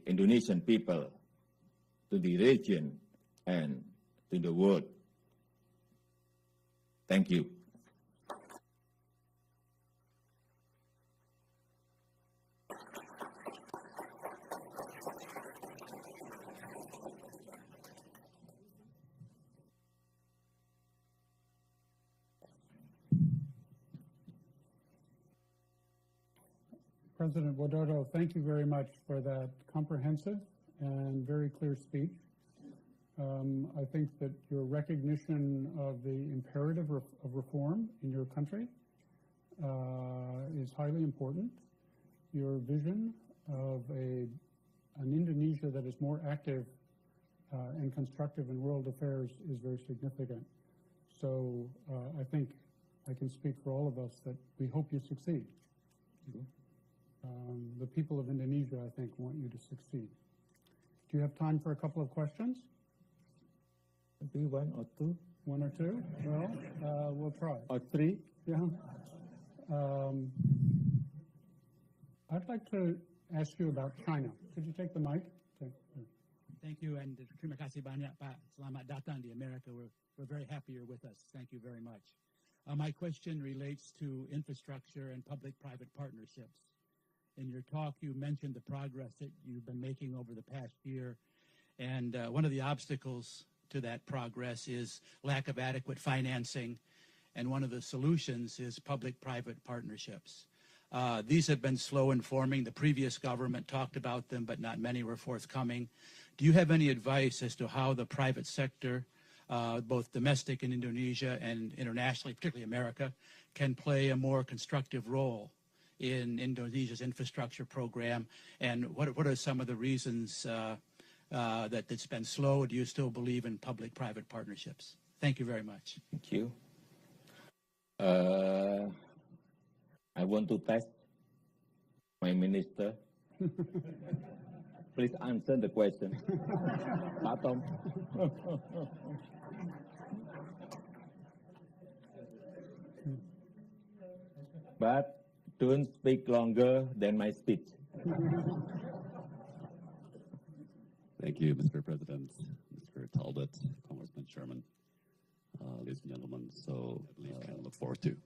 Indonesian people, to the region, and to the world. Thank you. President Widodo, thank you very much for that comprehensive and very clear speech. I think that your recognition of the imperative of reform in your country is highly important. Your vision of an Indonesia that is more active and constructive in world affairs is very significant. So I think I can speak for all of us that we hope you succeed. The people of Indonesia, I think, want you to succeed. Do you have time for a couple of questions? Maybe one or two. One or two? Well, we'll try. Or three? Yeah. I'd like to ask you about China. Could you take the mic? Okay. Thank you, and terima kasih banyak, Pak. Selamat datang di America. We're very happy you're with us. Thank you very much. My question relates to infrastructure and public-private partnerships. In your talk, you mentioned the progress that you've been making over the past year, and one of the obstacles to that progress is lack of adequate financing, and one of the solutions is public-private partnerships. These have been slow in forming. The previous government talked about them, but not many were forthcoming. Do you have any advice as to how the private sector, both domestic in Indonesia and internationally, particularly America, can play a more constructive role in Indonesia's infrastructure program, and what are some of the reasons that it's been slow? Do you still believe in public-private partnerships? Thank you very much. Thank you. I want to test my minister. Please answer the question. Pak Tom. But don't speak longer than my speech. Thank you, Mr. President, Mr. Talbot, Congressman Sherman, ladies and gentlemen. So I can look forward to.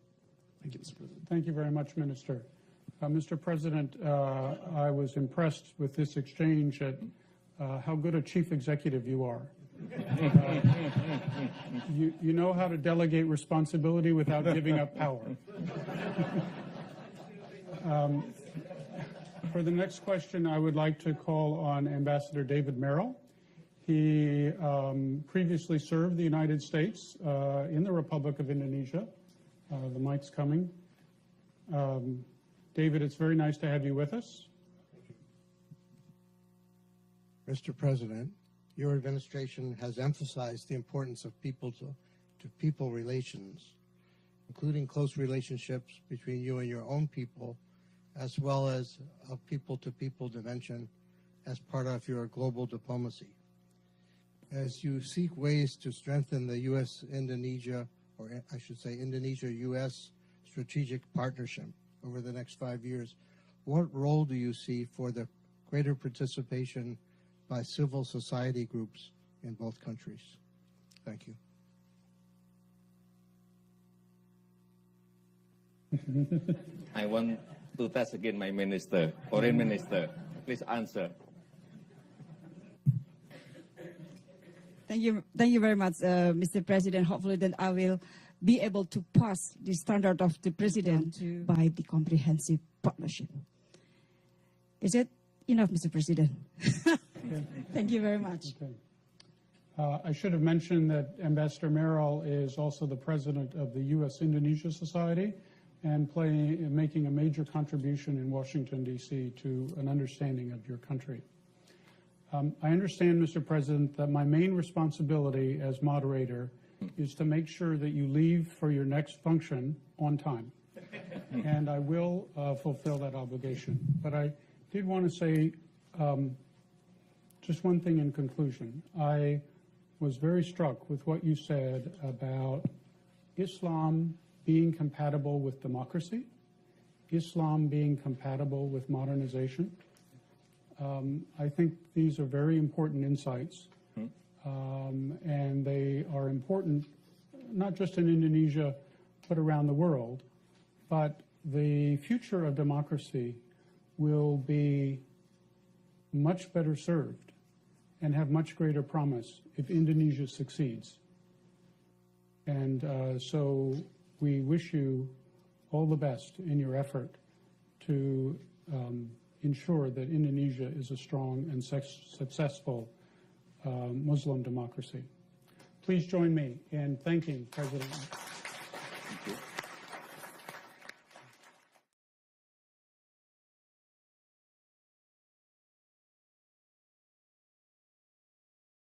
Thank you, Mr. President. Thank you very much, Minister. Mr. President, I was impressed with this exchange at how good a chief executive you are. You know how to delegate responsibility without giving up power. For the next question, I would like to call on Ambassador David Merrill. He previously served the United States in the Republic of Indonesia. The mic's coming. David, it's very nice to have you with us. Mr. President, your administration has emphasized the importance of people-to-people relations, including close relationships between you and your own people, as well as a people-to-people dimension as part of your global diplomacy. As you seek ways to strengthen the U.S.-Indonesia, or I should say Indonesia-U.S. strategic partnership over the next 5 years, what role do you see for the greater participation by civil society groups in both countries? Thank you. I want to test again my minister, foreign minister. Please answer. Thank you very much, Mr. President. Hopefully that I will be able to pass the standard of the President by the comprehensive partnership. Is it enough, Mr. President? Thank you very much. Okay. I should have mentioned that Ambassador Merrill is also the president of the U.S.-Indonesia Society and making a major contribution in Washington, D.C. to an understanding of your country. I understand, Mr. President, that my main responsibility as moderator is to make sure that you leave for your next function on time. And I will fulfill that obligation. But I did want to say just one thing in conclusion. I was very struck with what you said about Islam being compatible with democracy, Islam being compatible with modernization. I think these are very important insights, and they are important not just in Indonesia, but around the world. But the future of democracy will be much better served and have much greater promise if Indonesia succeeds. And so we wish you all the best in your effort to ensure that Indonesia is a strong and successful Muslim democracy. Please join me in thanking President. Thank you.